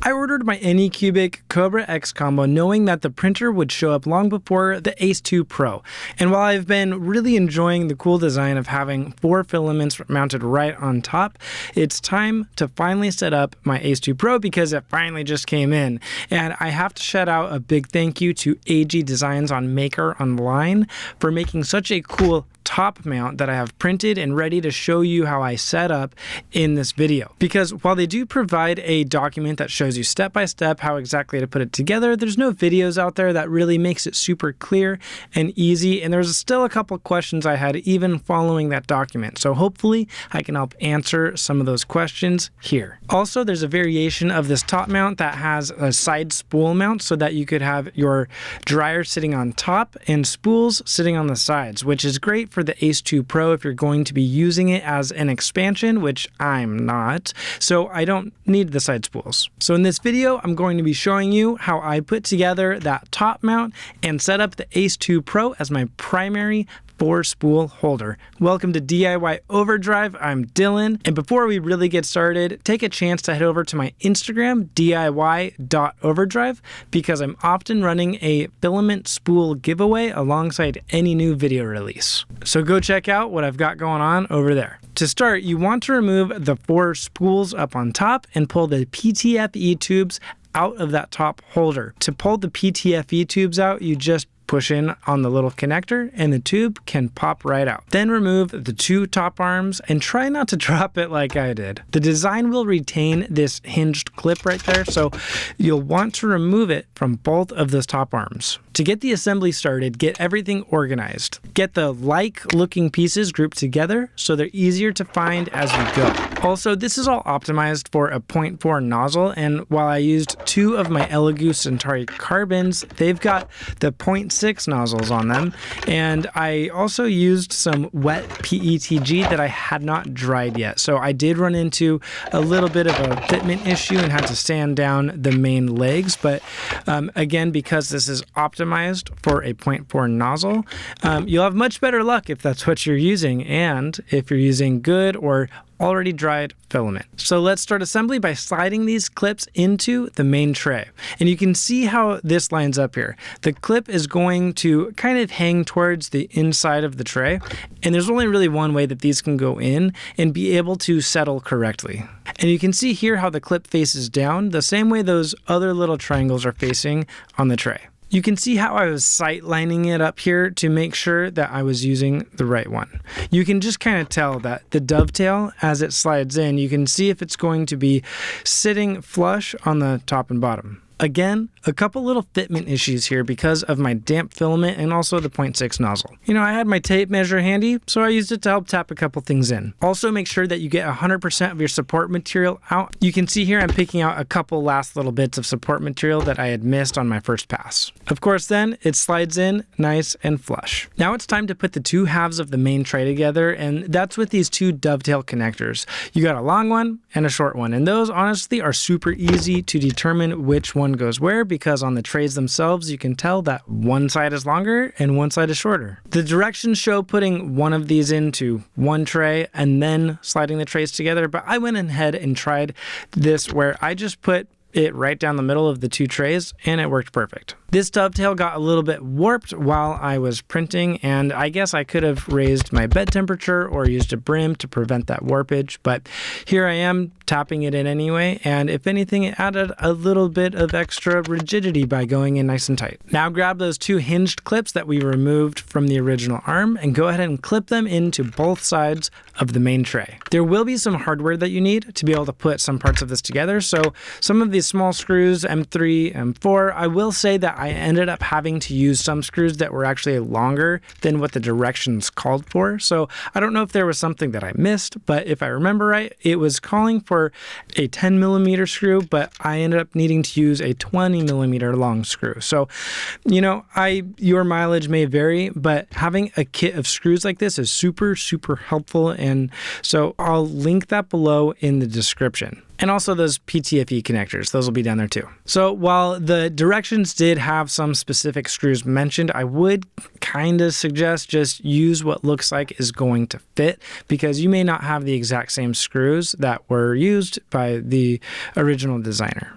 I ordered my Anycubic Kobra X combo knowing that the printer would show up long before the Ace 2 Pro. And while I've been really enjoying the cool design of having 4 filaments mounted right on top, it's time to finally set up my Ace 2 Pro because it finally just came in. And I have to shout out a big thank you to AG Designs on Maker Online for making such a cool top mount that I have printed and ready to show you how I set up in this video. Because while they do provide a document that shows you step by step how exactly to put it together, there's no videos out there that really makes it super clear and easy, and there's still a couple questions I had even following that document. So hopefully I can help answer some of those questions here. Also, there's a variation of this top mount that has a side spool mount so that you could have your dryer sitting on top and spools sitting on the sides, which is great for the Ace 2 Pro if you're going to be using it as an expansion, which I'm not, so I don't need the side spools. So in this video, I'm going to be showing you how I put together that top mount and set up the Ace 2 Pro as my primary 4-spool holder. Welcome to DIY Overdrive. I'm Dylan, and before we really get started, take a chance to head over to my Instagram, diy.overdrive, because I'm often running a filament spool giveaway alongside any new video release. So go check out what I've got going on over there. To start, you want to remove the 4 spools up on top and pull the PTFE tubes out of that top holder. To pull the PTFE tubes out, you just push in on the little connector and the tube can pop right out. Then remove the 2 top arms and try not to drop it like I did. The design will retain this hinged clip right there, so you'll want to remove it from both of those top arms. To get the assembly started, get everything organized. Get the like-looking pieces grouped together so they're easier to find as you go. Also, this is all optimized for a 0.4 nozzle, and while I used 2 of my Elegoo Centauri carbons, they've got the 0.6 nozzles on them, and I also used some wet PETG that I had not dried yet. So I did run into a little bit of a fitment issue and had to sand down the main legs, but again, because this is optimized for a 0.4 nozzle, you'll have much better luck if that's what you're using and if you're using good or already dried filament. So let's start assembly by sliding these clips into the main tray. And you can see how this lines up here. The clip is going to kind of hang towards the inside of the tray, and there's only really one way that these can go in and be able to settle correctly. And you can see here how the clip faces down the same way those other little triangles are facing on the tray. You can see how I was sight lining it up here to make sure that I was using the right one. You can just kind of tell that the dovetail, as it slides in, you can see if it's going to be sitting flush on the top and bottom. Again, a couple little fitment issues here because of my damp filament and also the 0.6 nozzle. You know, I had my tape measure handy, so I used it to help tap a couple things in. Also, make sure that you get 100% of your support material out. You can see here I'm picking out a couple last little bits of support material that I had missed on my first pass. Of course, then it slides in nice and flush. Now it's time to put the 2 halves of the main tray together, and that's with these 2 dovetail connectors. You got a long one and a short one, and those honestly are super easy to determine which one goes where, because on the trays themselves you can tell that one side is longer and one side is shorter. The directions show putting one of these into one tray and then sliding the trays together, but I went ahead and tried this where I just put it right down the middle of the 2 trays and it worked perfect. This dovetail got a little bit warped while I was printing, and I guess I could have raised my bed temperature or used a brim to prevent that warpage, but here I am tapping it in anyway, and if anything, it added a little bit of extra rigidity by going in nice and tight. Now grab those 2 hinged clips that we removed from the original arm and go ahead and clip them into both sides of the main tray. There will be some hardware that you need to be able to put some parts of this together, so some of these small screws, M3, M4, I will say that I ended up having to use some screws that were actually longer than what the directions called for. So I don't know if there was something that I missed, but if I remember right, it was calling for a 10mm screw, but I ended up needing to use a 20mm long screw. So, you know, your mileage may vary, but having a kit of screws like this is super, super helpful. And so I'll link that below in the description. And also those PTFE connectors, those will be down there too. So while the directions did have some specific screws mentioned, I would kind of suggest just use what looks like is going to fit, because you may not have the exact same screws that were used by the original designer.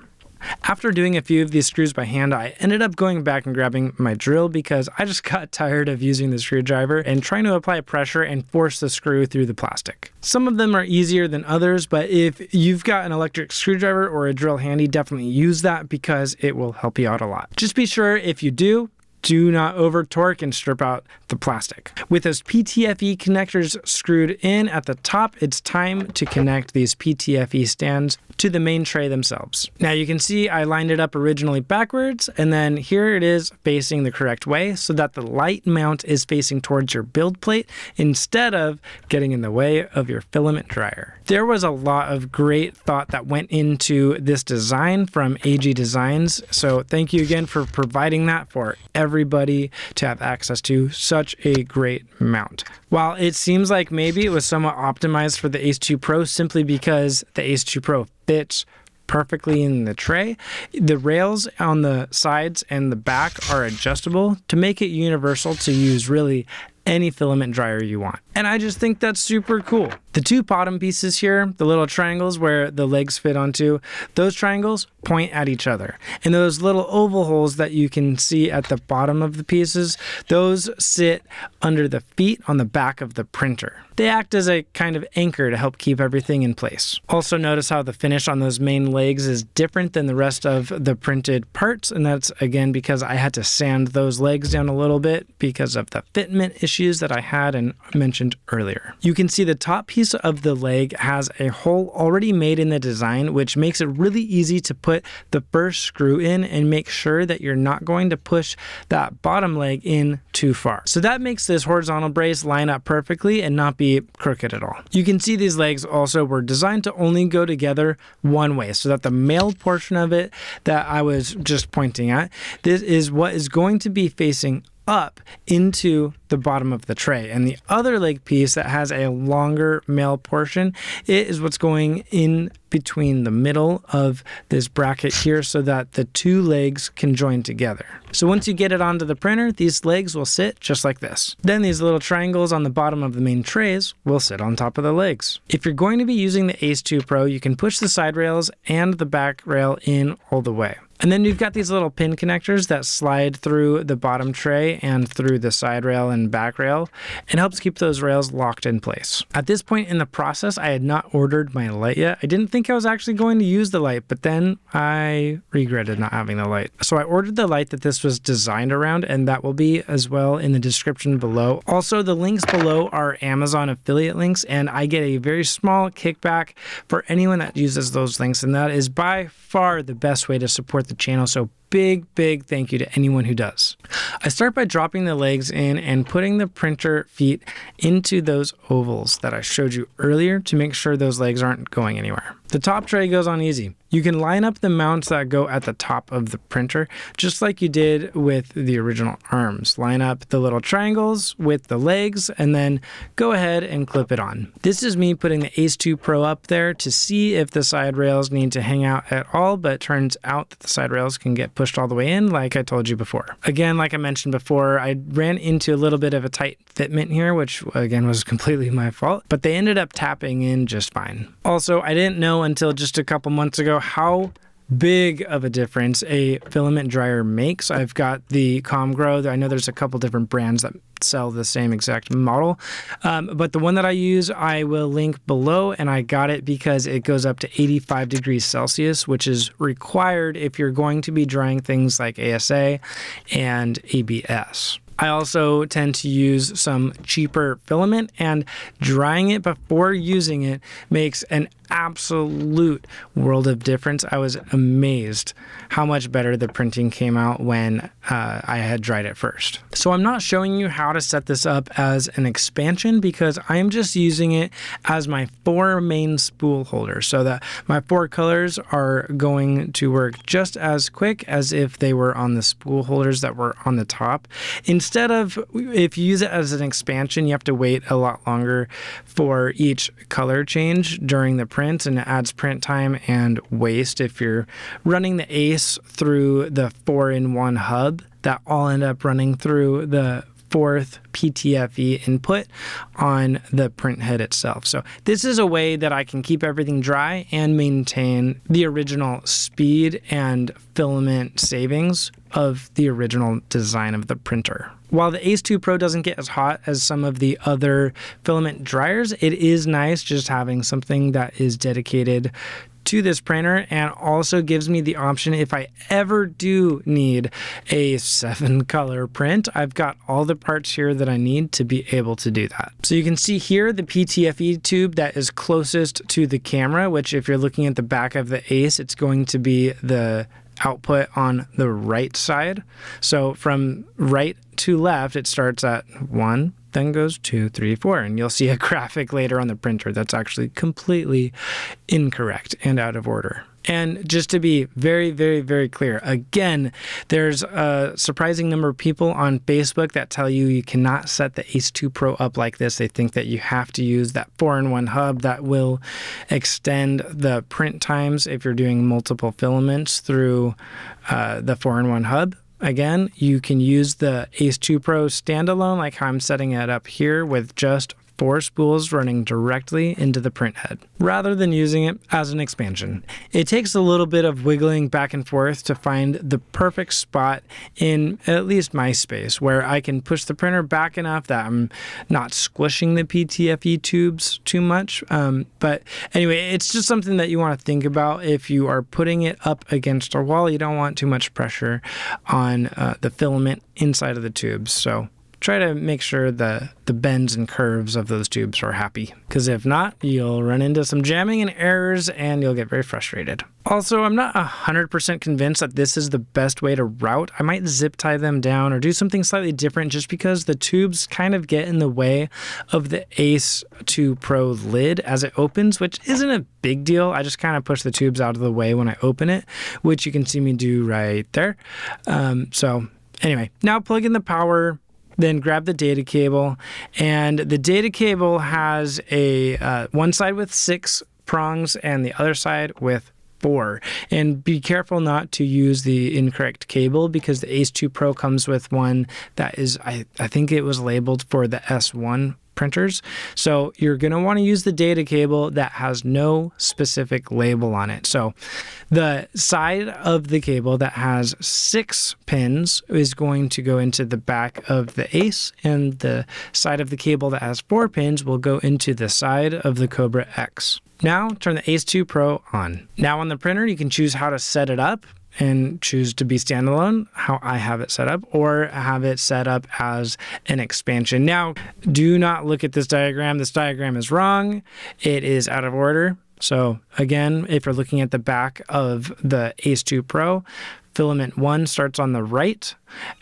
After doing a few of these screws by hand, I ended up going back and grabbing my drill because I just got tired of using the screwdriver and trying to apply pressure and force the screw through the plastic. Some of them are easier than others, but if you've got an electric screwdriver or a drill handy, definitely use that because it will help you out a lot. Just be sure if you do not over torque and strip out the plastic. With those PTFE connectors screwed in at the top, it's time to connect these PTFE stands to the main tray themselves. Now you can see I lined it up originally backwards, and then here it is facing the correct way so that the light mount is facing towards your build plate instead of getting in the way of your filament dryer. There was a lot of great thought that went into this design from AG Designs, so thank you again for providing that for everybody to have access to such a great mount. While it seems like maybe it was somewhat optimized for the Ace 2 Pro simply because the Ace 2 Pro fits perfectly in the tray, the rails on the sides and the back are adjustable to make it universal to use really any filament dryer you want. And I just think that's super cool. The two bottom pieces here, the little triangles where the legs fit onto, those triangles point at each other. And those little oval holes that you can see at the bottom of the pieces, those sit under the feet on the back of the printer. They act as a kind of anchor to help keep everything in place. Also notice how the finish on those main legs is different than the rest of the printed parts, and that's again because I had to sand those legs down a little bit because of the fitment issues that I had and mentioned earlier. You can see the top piece of the leg has a hole already made in the design, which makes it really easy to put the first screw in and make sure that you're not going to push that bottom leg in too far. So that makes this horizontal brace line up perfectly and not be crooked at all. You can see these legs also were designed to only go together one way, so that the male portion of it that I was just pointing at, this is what is going to be facing up into the bottom of the tray, and the other leg piece that has a longer male portion, it is what's going in between the middle of this bracket here so that the two legs can join together. So once you get it onto the printer, these legs will sit just like this. Then these little triangles on the bottom of the main trays will sit on top of the legs. If you're going to be using the Ace 2 Pro, you can push the side rails and the back rail in all the way. And then you've got these little pin connectors that slide through the bottom tray and through the side rail and back rail, and helps keep those rails locked in place. At this point in the process, I had not ordered my light yet. I didn't think I was actually going to use the light, but then I regretted not having the light. So I ordered the light that this was designed around, and that will be as well in the description below. Also, the links below are Amazon affiliate links, and I get a very small kickback for anyone that uses those links, and that is by far the best way to support the channel, so big thank you to anyone who does. I start by dropping the legs in and putting the printer feet into those ovals that I showed you earlier to make sure those legs aren't going anywhere. The top tray goes on easy. You can line up the mounts that go at the top of the printer just like you did with the original arms. Line up the little triangles with the legs and then go ahead and clip it on. This is me putting the Ace 2 Pro up there to see if the side rails need to hang out at all, but it turns out that the side rails can get pushed all the way in like I told you before. Again, like I mentioned before, I ran into a little bit of a tight fitment here, which again was completely my fault, but they ended up tapping in just fine. Also, I didn't know until just a couple months ago how big of a difference a filament dryer makes. I've got the ComGrow. I know there's a couple different brands that sell the same exact model, but the one that I use I will link below, and I got it because it goes up to 85 degrees Celsius, which is required if you're going to be drying things like ASA and ABS. I also tend to use some cheaper filament, and drying it before using it makes an absolute world of difference. I was amazed how much better the printing came out when I had dried it first. So I'm not showing you how to set this up as an expansion because I am just using it as my 4 main spool holders so that my 4 colors are going to work just as quick as if they were on the spool holders that were on the top. Instead of, if you use it as an expansion, you have to wait a lot longer for each color change during the print, and it adds print time and waste if you're running the Ace through the 4-in-1 hub that all end up running through the 4th PTFE input on the print head itself. So this is a way that I can keep everything dry and maintain the original speed and filament savings of the original design of the printer. While the Ace 2 Pro doesn't get as hot as some of the other filament dryers, it is nice just having something that is dedicated to this printer, and also gives me the option if I ever do need a 7-color print, I've got all the parts here that I need to be able to do that. So you can see here the PTFE tube that is closest to the camera, which if you're looking at the back of the Ace, it's going to be the output on the right side. So from right to left, it starts at 1, then goes 2, 3, 4, and you'll see a graphic later on the printer that's actually completely incorrect and out of order. And just to be very, very, very clear, again, there's a surprising number of people on Facebook that tell you you cannot set the Ace 2 Pro up like this. They think that you have to use that 4-in-1 hub that will extend the print times if you're doing multiple filaments through the 4-in-1 hub. Again, you can use the Ace 2 Pro standalone, like how I'm setting it up here, with just 4 spools running directly into the print head, rather than using it as an expansion. It takes a little bit of wiggling back and forth to find the perfect spot in at least my space where I can push the printer back enough that I'm not squishing the PTFE tubes too much. But anyway, it's just something that you want to think about if you are putting it up against a wall. You don't want too much pressure on the filament inside of the tubes. So try to make sure the bends and curves of those tubes are happy, because if not, you'll run into some jamming and errors and you'll get very frustrated. Also, I'm not 100% convinced that this is the best way to route. I might zip tie them down or do something slightly different, just because the tubes kind of get in the way of the Ace 2 Pro lid as it opens, which isn't a big deal. I just kind of push the tubes out of the way when I open it, which you can see me do right there. So anyway, now plug in the power, then grab the data cable, and the data cable has a one side with 6 prongs and the other side with 4. And be careful not to use the incorrect cable, because the Ace 2 Pro comes with one that is, I think it was labeled for the S1 printers. So you're going to want to use the data cable that has no specific label on it. So the side of the cable that has 6 pins is going to go into the back of the Ace, and the side of the cable that has 4 pins will go into the side of the Kobra X. Now turn the Ace 2 Pro on. Now on the printer, you can choose how to set it up and choose to be standalone, how I have it set up, or have it set up as an expansion. Now, do not look at this diagram. This diagram is wrong. It is out of order. So again, if you're looking at the back of the Ace 2 Pro, filament 1 starts on the right,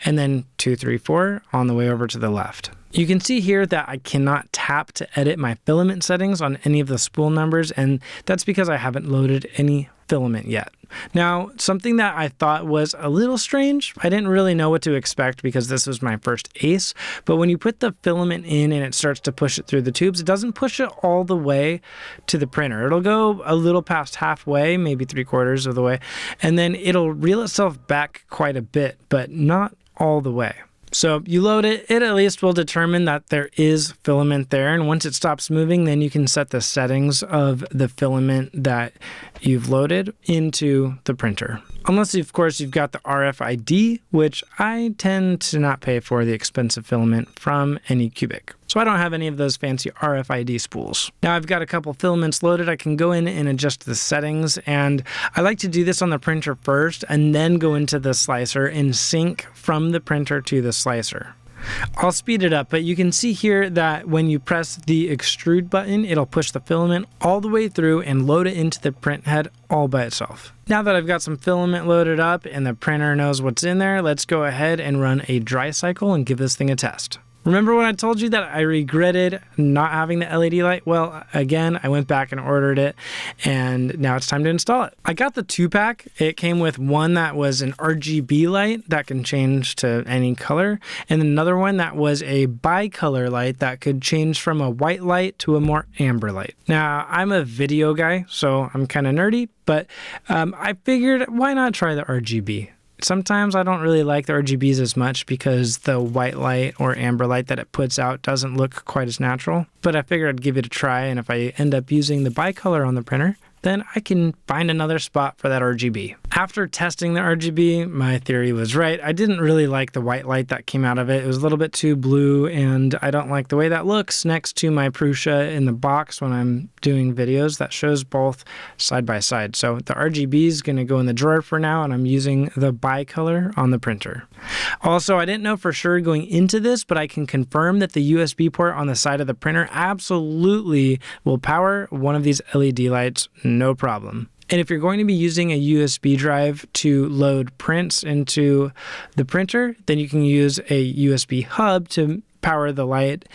and then 2, 3, 4 on the way over to the left. You can see here that I cannot tap to edit my filament settings on any of the spool numbers, and that's because I haven't loaded any filament yet. Now, something that I thought was a little strange, I didn't really know what to expect because this was my first Ace, but when you put the filament in and it starts to push it through the tubes, it doesn't push it all the way to the printer. It'll go a little past halfway, maybe 3/4 of the way, and then it'll reel itself back quite a bit, but not all the way. So you load it, it at least will determine that there is filament there, and once it stops moving, then you can set the settings of the filament that you've loaded into the printer. Unless, of course, you've got the RFID, which I tend to not pay for the expensive filament from Anycubic. So I don't have any of those fancy RFID spools. Now I've got a couple filaments loaded. I can go in and adjust the settings, and I like to do this on the printer first and then go into the slicer and sync from the printer to the slicer. I'll speed it up, but you can see here that when you press the extrude button, it'll push the filament all the way through and load it into the print head all by itself. Now that I've got some filament loaded up and the printer knows what's in there, let's go ahead and run a dry cycle and give this thing a test. Remember when I told you that I regretted not having the LED light? Well, again, I went back and ordered it, and now it's time to install it. I got the 2-pack. It came with one that was an RGB light that can change to any color, and another one that was a bicolor light that could change from a white light to a more amber light. Now, I'm a video guy, so I'm kind of nerdy, but I figured why not try the RGB? sometimes I don't really like the RGBs as much because the white light or amber light that it puts out doesn't look quite as natural. But I figured I'd give it a try, and if I end up using the bicolor on the printer, then I can find another spot for that RGB. After testing the RGB, my theory was right. I didn't really like the white light that came out of it. It was a little bit too blue, and I don't like the way that looks next to my Prusa in the box when I'm doing videos that shows both side by side. So the RGB is going to go in the drawer for now, and I'm using the bicolor on the printer. Also, I didn't know for sure going into this, but I can confirm that the USB port on the side of the printer absolutely will power one of these LED lights, no problem. And if you're going to be using a USB drive to load prints into the printer, then you can use a USB hub to power the light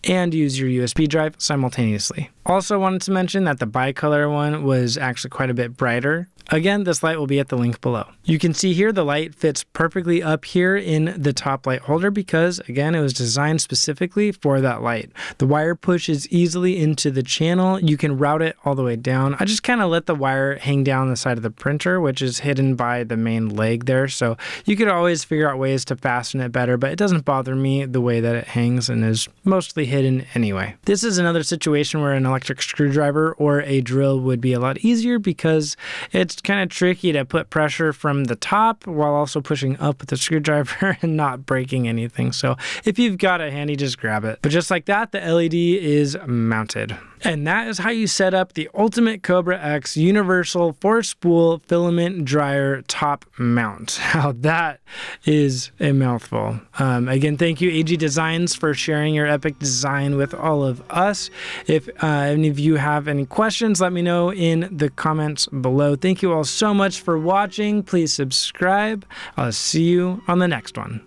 and use your USB drive simultaneously. Also wanted to mention that the bicolor one was actually quite a bit brighter. Again, this light will be at the link below. You can see here the light fits perfectly up here in the top light holder because, again, it was designed specifically for that light. The wire pushes easily into the channel. You can route it all the way down. I just kind of let the wire hang down the side of the printer, which is hidden by the main leg there. So you could always figure out ways to fasten it better, but it doesn't bother me the way that it hangs and is mostly hidden anyway. This is another situation where an electric screwdriver or a drill would be a lot easier because it's kind of tricky to put pressure from the top while also pushing up with the screwdriver and not breaking anything. So if you've got it handy, just grab it. But just like that, the LED is mounted. And that is how you set up the ultimate Kobra X universal 4-spool filament dryer top mount. Now that is a mouthful. Again, thank you AG Designs for sharing your epic design with all of us. If any of you have any questions, let me know in the comments below. Thank you all so much for watching. Please subscribe. I'll see you on the next one.